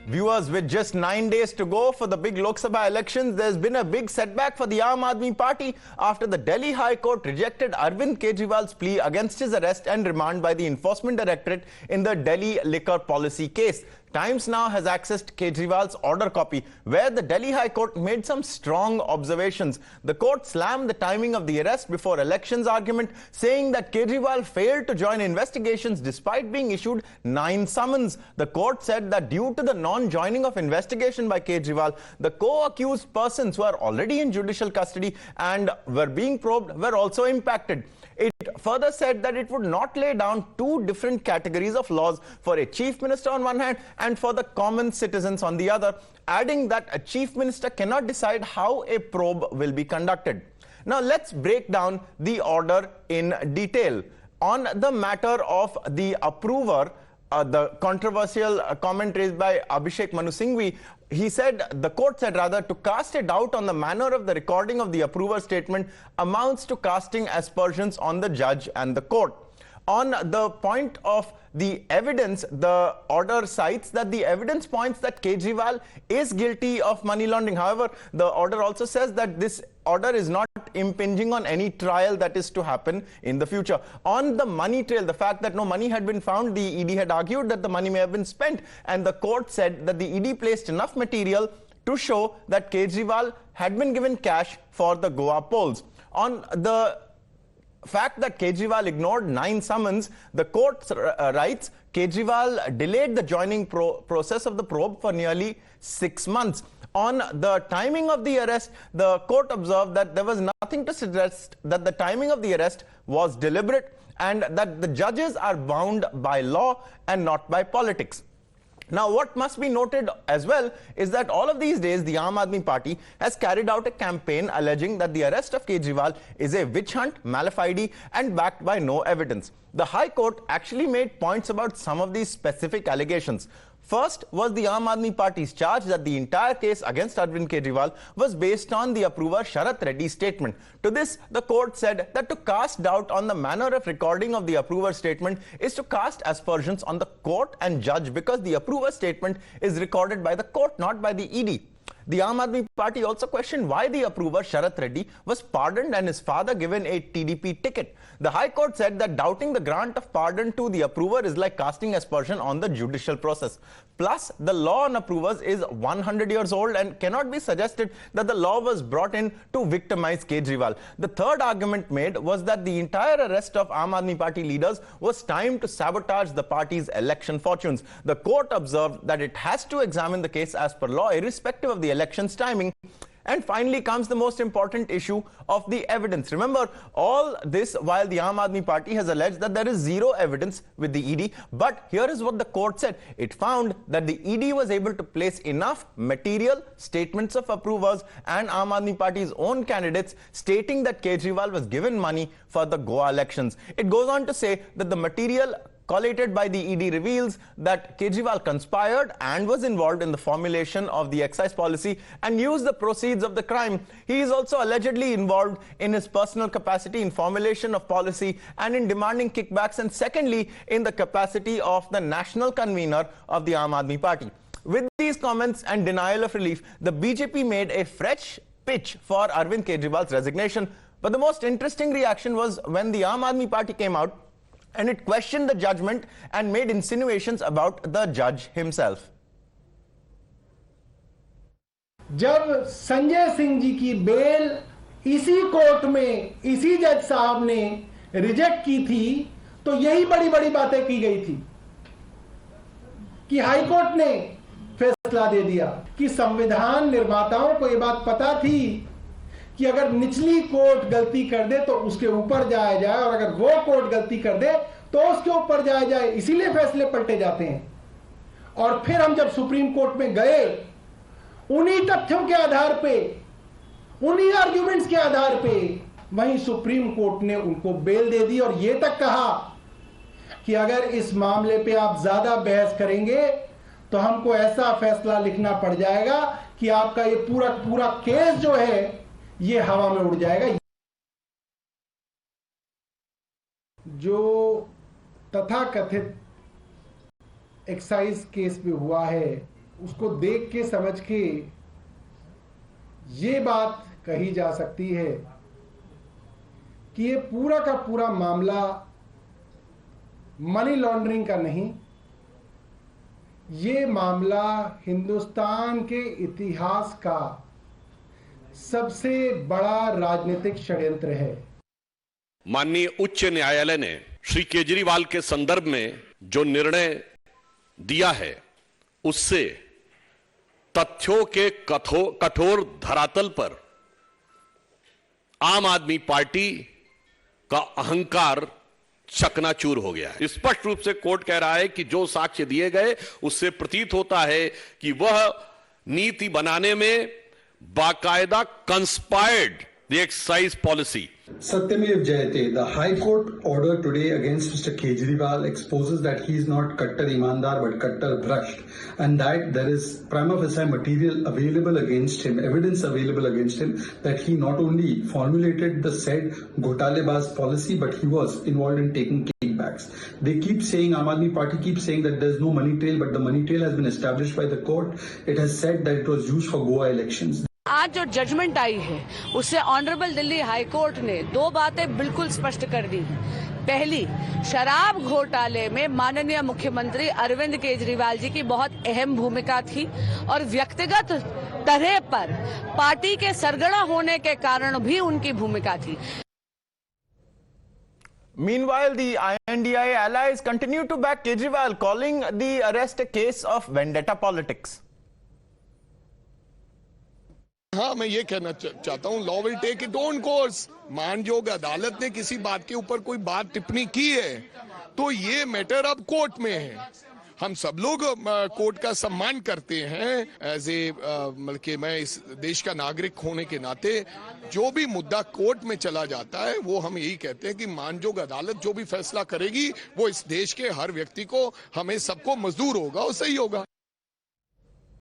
Viewers, with just 9 days to go for the big Lok Sabha elections, there's been a big setback for the Aam Aadmi Party after the Delhi High Court rejected Arvind Kejriwal's plea against his arrest and remand by the Enforcement Directorate in the Delhi liquor policy case. Times now has accessed Kejriwal's order copy, where the Delhi High Court made some strong observations. The court slammed the timing of the arrest before elections argument, saying that Kejriwal failed to join investigations despite being issued 9 summons. The court said that due to the non-joining of investigation by Kejriwal, the co-accused persons who are already in judicial custody and were being probed were also impacted. It further said that it would not lay down 2 different categories of laws for a chief minister on one hand and for the common citizens on the other, adding that a chief minister cannot decide how a probe will be conducted. Now let's break down the order in detail. On the matter of the approver, the controversial comment raised by Abhishek Manu Singhvi, the court said rather, to cast a doubt on the manner of the recording of the approver statement amounts to casting aspersions on the judge and the court. On the point of the evidence, the order cites that the evidence points that Kejriwal is guilty of money laundering. However, the order also says that this order is not impinging on any trial that is to happen in the future. On the money trail, the fact that no money had been found, the ED had argued that the money may have been spent, and the court said that the ED placed enough material to show that Kejriwal had been given cash for the Goa polls. On the fact that Kejriwal ignored 9 summons, the court writes Kejriwal delayed the joining process of the probe for nearly 6 months. On the timing of the arrest, the court observed that there was nothing to suggest that the timing of the arrest was deliberate and that the judges are bound by law and not by politics. Now, what must be noted as well is that all of these days, the Aam Aadmi Party has carried out a campaign alleging that the arrest of Kejriwal is a witch hunt, mala fide, and backed by no evidence. The High Court actually made points about some of these specific allegations. First was the Aam Aadmi Party's charge that the entire case against Arvind Kejriwal was based on the approver Sharath Reddy's statement. To this, the court said that to cast doubt on the manner of recording of the approver statement is to cast aspersions on the court and judge, because the approver statement is recorded by the court, not by the ED. The Aam Aadmi Party also questioned why the approver Sharath Reddy was pardoned and his father given a TDP ticket. The High Court said that doubting the grant of pardon to the approver is like casting aspersion on the judicial process. Plus, the law on approvers is 100 years old and cannot be suggested that the law was brought in to victimize Kejriwal. The third argument made was that the entire arrest of Aam Aadmi Party leaders was timed to sabotage the party's election fortunes. The court observed that it has to examine the case as per law, irrespective of the election's timing. And finally comes the most important issue of the evidence. Remember, all this while the Aam Aadmi Party has alleged that there is zero evidence with the ED. But here is what the court said. It found that the ED was able to place enough material, statements of approvers and Aam Aadmi Party's own candidates stating that Kejriwal was given money for the Goa elections. It goes on to say that the material collated by the ED reveals that Kejriwal conspired and was involved in the formulation of the excise policy and used the proceeds of the crime. He is also allegedly involved in his personal capacity in formulation of policy and in demanding kickbacks, and secondly, in the capacity of the national convener of the Aam Aadmi Party. With these comments and denial of relief, the BJP made a fresh pitch for Arvind Kejriwal's resignation. But the most interesting reaction was when the Aam Aadmi Party came out and it questioned the judgment and made insinuations about the judge himself. जब संजय सिंह जी की bell इसी court में इसी जज साहब ने reject की थी, तो यही बड़ी बड़ी बातें की गई थी कि हाई कोर्ट ने फैसला दे दिया कि संविधान निर्माताओं को यह बात पता थी कि अगर निचली कोर्ट गलती कर दे तो उसके ऊपर जाया जाए, और अगर वो कोर्ट गलती कर दे तो उसके ऊपर जाया जाए, इसीलिए फैसले पलटे जाते हैं। और फिर हम जब सुप्रीम कोर्ट में गए, उन्हीं तथ्यों के आधार पे, उन्हीं आर्ग्यूमेंट्स के आधार पे वहीं सुप्रीम कोर्ट ने उनको बेल दे दी और यह तक कहा कि अगर इस मामले पे आप ज्यादा बहस करेंगे तो हमको ऐसा फैसला लिखना पड़ जाएगा कि आपका ये पूरा केस जो है ये हवा में उड़ जाएगा। जो तथाकथित एक्साइज केस में हुआ है उसको देख के समझ के ये बात कही जा सकती है कि ये पूरा का पूरा मामला मनी लॉन्ड्रिंग का नहीं, ये मामला हिंदुस्तान के इतिहास का सबसे बड़ा राजनीतिक षड्यंत्र है। माननीय उच्च न्यायालय ने श्री केजरीवाल के संदर्भ में जो निर्णय दिया है उससे तथ्यों के कठोर धरातल पर आम आदमी पार्टी का अहंकार चकनाचूर हो गया है। स्पष्ट रूप से कोर्ट कह रहा है कि जो साक्ष्य दिए गए उससे प्रतीत होता है कि वह नीति बनाने में बाकायदा conspired the excise policy. Satyamev Jayate, the High Court order today against Mr. Kejriwal exposes that he is not Kattar Imandar but Kattar Bhrasht, and that there is prima facie material available against him, evidence available against him, that he not only formulated the said Ghotalebaz policy but he was involved in taking kickbacks. They keep saying, Aam Aadmi Party keeps saying that there is no money trail, but the money trail has been established by the court. It has said that it was used for Goa elections. आज जो judgement आई है उससे honourable Delhi high court ने दो बातें बिल्कुल स्पष्ट कर दी। पहली, शराब घोटाले में माननीय मुख्यमंत्री अरविंद केजरीवाल जी की बहुत अहम भूमिका थी और व्यक्तिगत तरह पर पार्टी के सरगना होने के कारण भी उनकी भूमिका थी। Meanwhile, the INDI allies continue to back Kejriwal, calling the arrest a case of vendetta politics. हाँ, मैं ये कहना चाहता हूँ, law will take it own course. मानजोग अदालत ने किसी बात के ऊपर कोई बात टिप्पणी की है तो ये मैटर अब कोर्ट में है। हम सब लोग कोर्ट का सम्मान करते हैं एज ए बल्कि मैं इस देश का नागरिक होने के नाते जो भी मुद्दा कोर्ट में चला जाता है वो हम यही कहते हैं कि मानजोग अदालत जो भी फैसला करेगी वो इस देश के हर व्यक्ति को, हमें सबको मंजूर होगा और सही होगा।